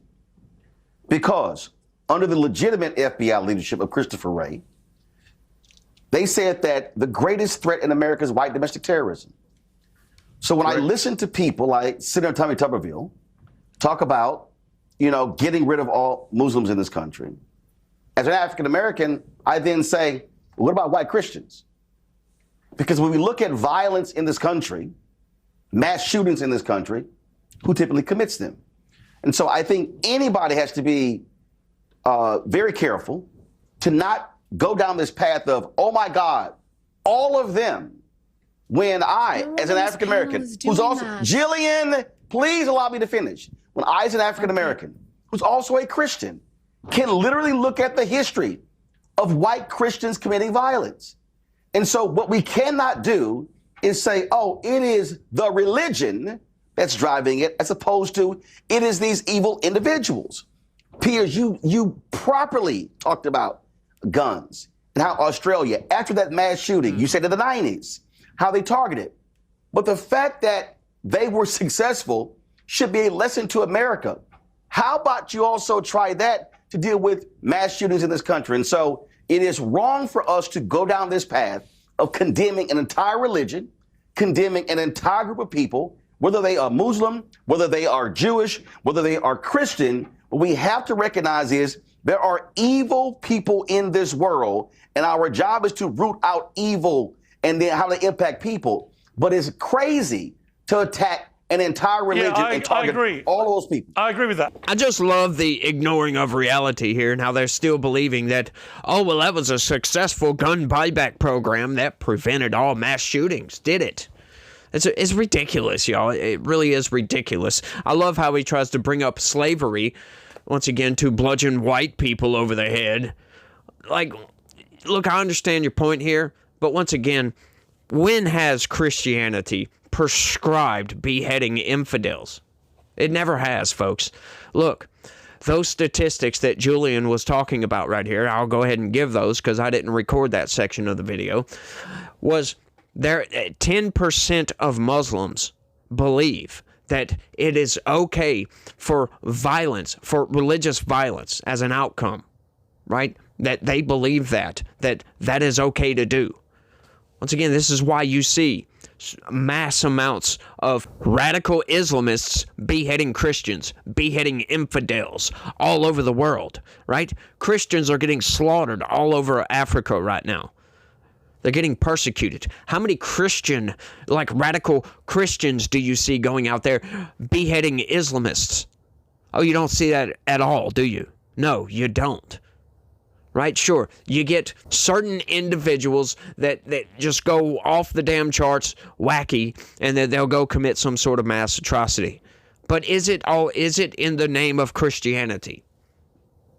Because under the legitimate FBI leadership of Christopher Wray, they said that the greatest threat in America is white domestic terrorism. So when I listen to people like Senator Tommy Tuberville talk about, getting rid of all Muslims in this country, as an African American, I then say, what about white Christians? Because when we look at violence in this country, mass shootings in this country, who typically commits them? And so I think anybody has to be very careful to not go down this path of, oh my God, all of them, when I, as an African American, who's also, Jillian, please allow me to finish. When I, as an African American, who's also a Christian, can literally look at the history of white Christians committing violence. And so what we cannot do is say, oh, it is the religion that's driving it, as opposed to it is these evil individuals. Piers, you properly talked about guns and how Australia, after that mass shooting, you said in the 90s, how they targeted. But the fact that they were successful should be a lesson to America. How about you also try that to deal with mass shootings in this country? And so it is wrong for us to go down this path of condemning an entire religion, condemning an entire group of people, whether they are Muslim, whether they are Jewish, whether they are Christian. What we have to recognize is there are evil people in this world, and our job is to root out evil and then how they impact people. But it's crazy to attack an entire religion and target all of those people. I agree with that. I just love the ignoring of reality here and how they're still believing that, oh, well, that was a successful gun buyback program that prevented all mass shootings, did it? It's ridiculous, y'all. It really is ridiculous. I love how he tries to bring up slavery, once again, to bludgeon white people over the head. Like, look, I understand your point here, but once again, when has Christianity prescribed beheading infidels? It never has, folks. Look, those statistics that Julian was talking about right here, I'll go ahead and give those because I didn't record that section of the video, was there 10% of Muslims believe that it is okay for violence, for religious violence as an outcome, right? That they believe that is okay to do. Once again, this is why you see mass amounts of radical Islamists beheading Christians, beheading infidels all over the world, right? Christians are getting slaughtered all over Africa right now. They're getting persecuted. How many radical Christians do you see going out there beheading Islamists? Oh, you don't see that at all, do you? No, you don't. Right? Sure, you get certain individuals that just go off the damn charts, wacky, and then they'll go commit some sort of mass atrocity. But is it in the name of Christianity?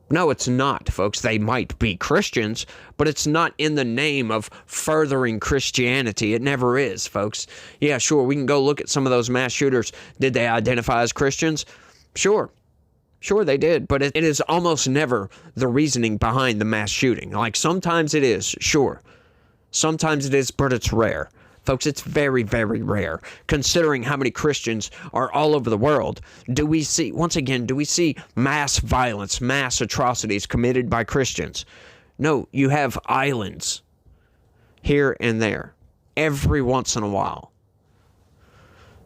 No, it's not, folks. They might be Christians, but it's not in the name of furthering Christianity. It never is, folks. Yeah, sure, we can go look at some of those mass shooters. Did they identify as Christians? Sure. Sure, they did, but it is almost never the reasoning behind the mass shooting. Like, sometimes it is, sure. Sometimes it is, but it's rare. Folks, it's very, very rare. Considering how many Christians are all over the world, do we see mass violence, mass atrocities committed by Christians? No, you have islands here and there, every once in a while.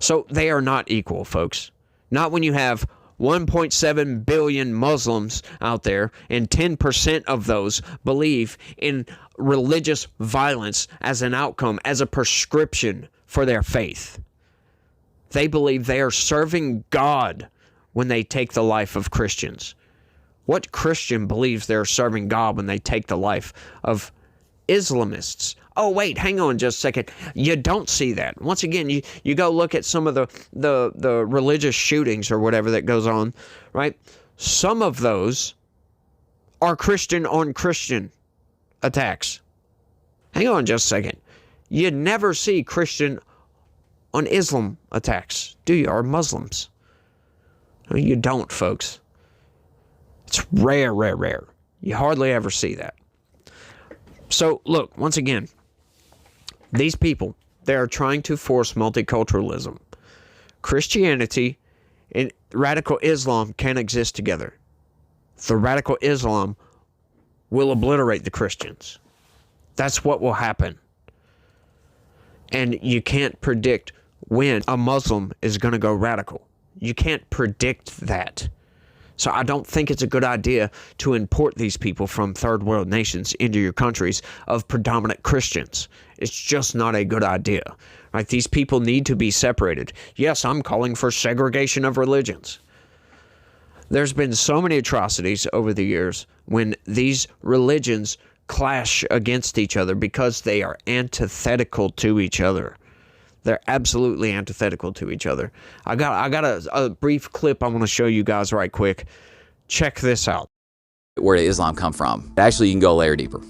So they are not equal, folks. Not when you have 1.7 billion Muslims out there, and 10% of those believe in religious violence as an outcome, as a prescription for their faith. They believe they are serving God when they take the life of Christians. What Christian believes they're serving God when they take the life of Islamists? Oh, wait, hang on just a second. You don't see that. Once again, you go look at some of the religious shootings or whatever that goes on, right? Some of those are Christian on Christian attacks. Hang on just a second. You never see Christian on Islam attacks, do you? Or Muslims? No, you don't, folks. It's rare, rare, rare. You hardly ever see that. So, look, once again, these people, they are trying to force multiculturalism. Christianity and radical Islam can't exist together. The radical Islam will obliterate the Christians. That's what will happen. And you can't predict when a Muslim is going to go radical. You can't predict that. So I don't think it's a good idea to import these people from third world nations into your countries of predominant Christians. It's just not a good idea. Right? These people need to be separated. Yes, I'm calling for segregation of religions. There's been so many atrocities over the years when these religions clash against each other because they are antithetical to each other. They're absolutely antithetical to each other. I got a brief clip I want to show you guys right quick. Check this out. Where did Islam come from? Actually, you can go a layer deeper.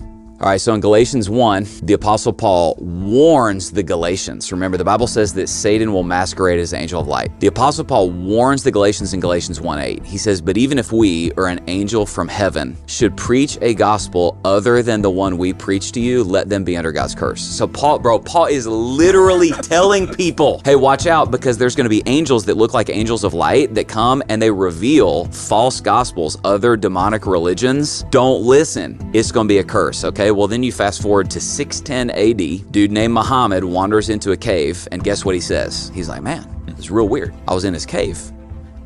All right, so in Galatians 1, the Apostle Paul warns the Galatians. Remember, the Bible says that Satan will masquerade as an angel of light. The Apostle Paul warns the Galatians in Galatians 1:8. He says, but even if we, or an angel from heaven, should preach a gospel other than the one we preach to you, let them be under God's curse. So Paul is literally telling people, hey, watch out, because there's going to be angels that look like angels of light that come and they reveal false gospels, other demonic religions. Don't listen. It's going to be a curse, okay? Well, then you fast forward to 610 AD, dude named Muhammad wanders into a cave, and guess what he says? He's like, man, it's real weird. I was in his cave,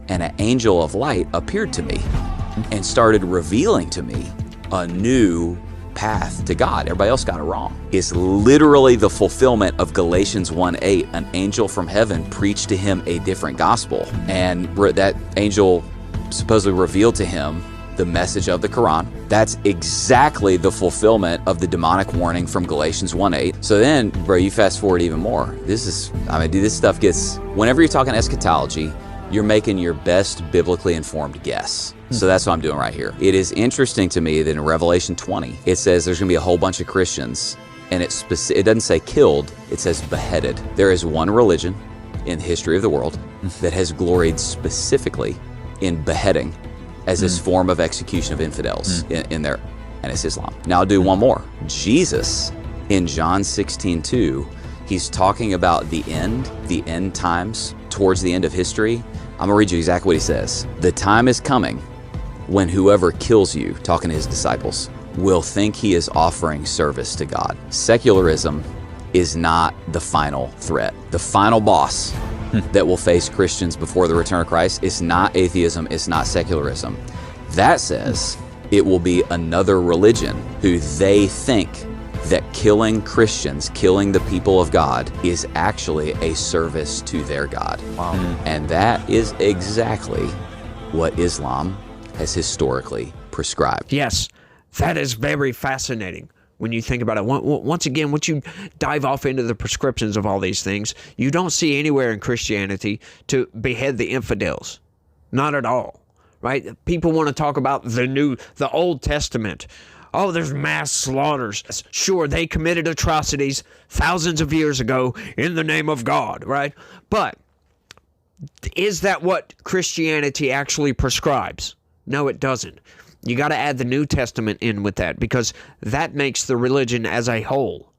and an angel of light appeared to me and started revealing to me a new path to God. Everybody else got it wrong. It's literally the fulfillment of Galatians 1:8. An angel from heaven preached to him a different gospel, and that angel supposedly revealed to him the message of the Quran. That's exactly the fulfillment of the demonic warning from Galatians 1:8. So then, bro, you fast forward even more. This stuff gets, whenever you're talking eschatology, you're making your best biblically informed guess. So that's what I'm doing right here. It is interesting to me that in Revelation 20, it says there's gonna be a whole bunch of Christians, and it doesn't say killed, it says beheaded. There is one religion in the history of the world that has gloried specifically in beheading as this form of execution of infidels in there, and it's Islam. Now I'll do one more. Jesus, in John 16:2, he's talking about the end times, towards the end of history. I'm gonna read you exactly what he says. The time is coming when whoever kills you, talking to his disciples, will think he is offering service to God. Secularism is not the final threat. The final boss that will face Christians before the return of Christ is not atheism, it's not secularism. That says it will be another religion who they think that killing Christians, killing the people of God, is actually a service to their God. Wow. And that is exactly what Islam has historically prescribed. Yes, that is very fascinating. When you think about it, once again, once you dive off into the prescriptions of all these things, you don't see anywhere in Christianity to behead the infidels. Not at all, right? People want to talk about the Old Testament. Oh, there's mass slaughters. Sure, they committed atrocities thousands of years ago in the name of God, right? But is that what Christianity actually prescribes? No, it doesn't. You got to add the New Testament in with that, because that makes the religion as a whole.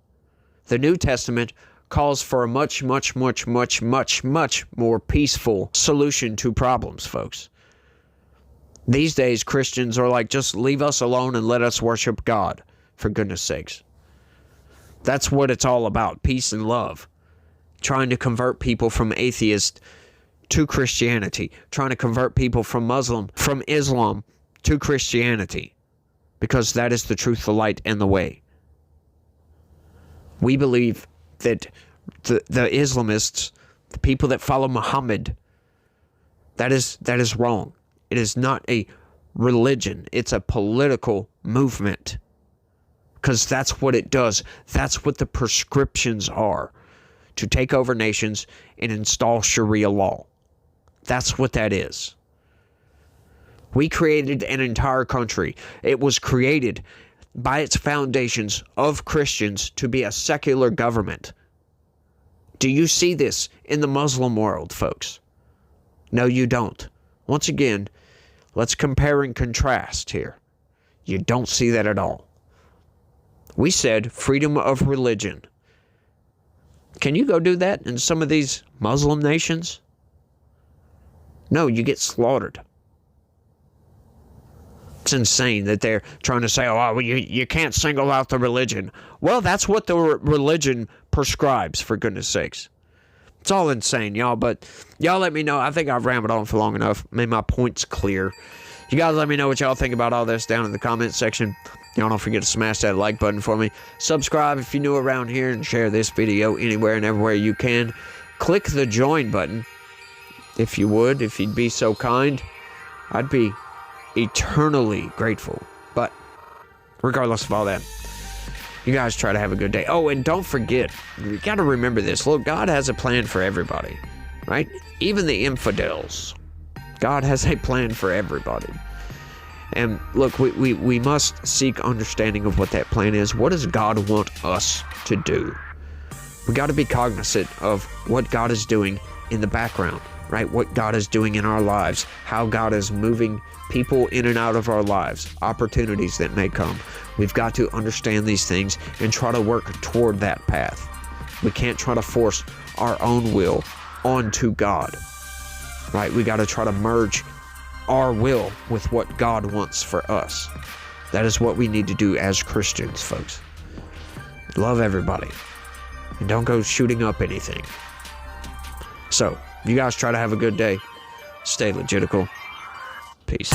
The New Testament calls for a much, much, much, much, much, much more peaceful solution to problems, folks. These days, Christians are like, just leave us alone and let us worship God, for goodness sakes. That's what it's all about, peace and love. Trying to convert people from atheist to Christianity. Trying to convert people from Islam to Christianity, because that is the truth, the light, and the way. We believe that the Islamists, the people that follow Muhammad. That is wrong. It is not a religion. It's a political movement. Because that's what it does. That's what the prescriptions are. To take over nations and install Sharia law. That's what that is. We created an entire country. It was created by its foundations of Christians to be a secular government. Do you see this in the Muslim world, folks? No, you don't. Once again, let's compare and contrast here. You don't see that at all. We said freedom of religion. Can you go do that in some of these Muslim nations? No, you get slaughtered. It's insane that they're trying to say, oh, well, you can't single out the religion. Well, that's what the religion prescribes, for goodness sakes. It's all insane, y'all, but y'all let me know. I think I've rambled on for long enough. Made my points clear. You guys let me know what y'all think about all this down in the comments section. Y'all don't forget to smash that like button for me. Subscribe if you're new around here and share this video anywhere and everywhere you can. Click the join button if you would, if you'd be so kind. I'd be eternally grateful. But regardless of all that, you guys try to have a good day. Oh, and don't forget, you got to remember this. Look, God has a plan for everybody, right? Even the infidels. God has a plan for everybody. And look, we must seek understanding of what that plan is. What does God want us to do? We got to be cognizant of what God is doing in the background, right? What God is doing in our lives, how God is moving people in and out of our lives, opportunities that may come. We've got to understand these things and try to work toward that path. We can't try to force our own will onto God, right? We got to try to merge our will with what God wants for us. That is what we need to do as Christians, folks. Love everybody. And don't go shooting up anything. So, you guys try to have a good day. Stay legitical. Peace.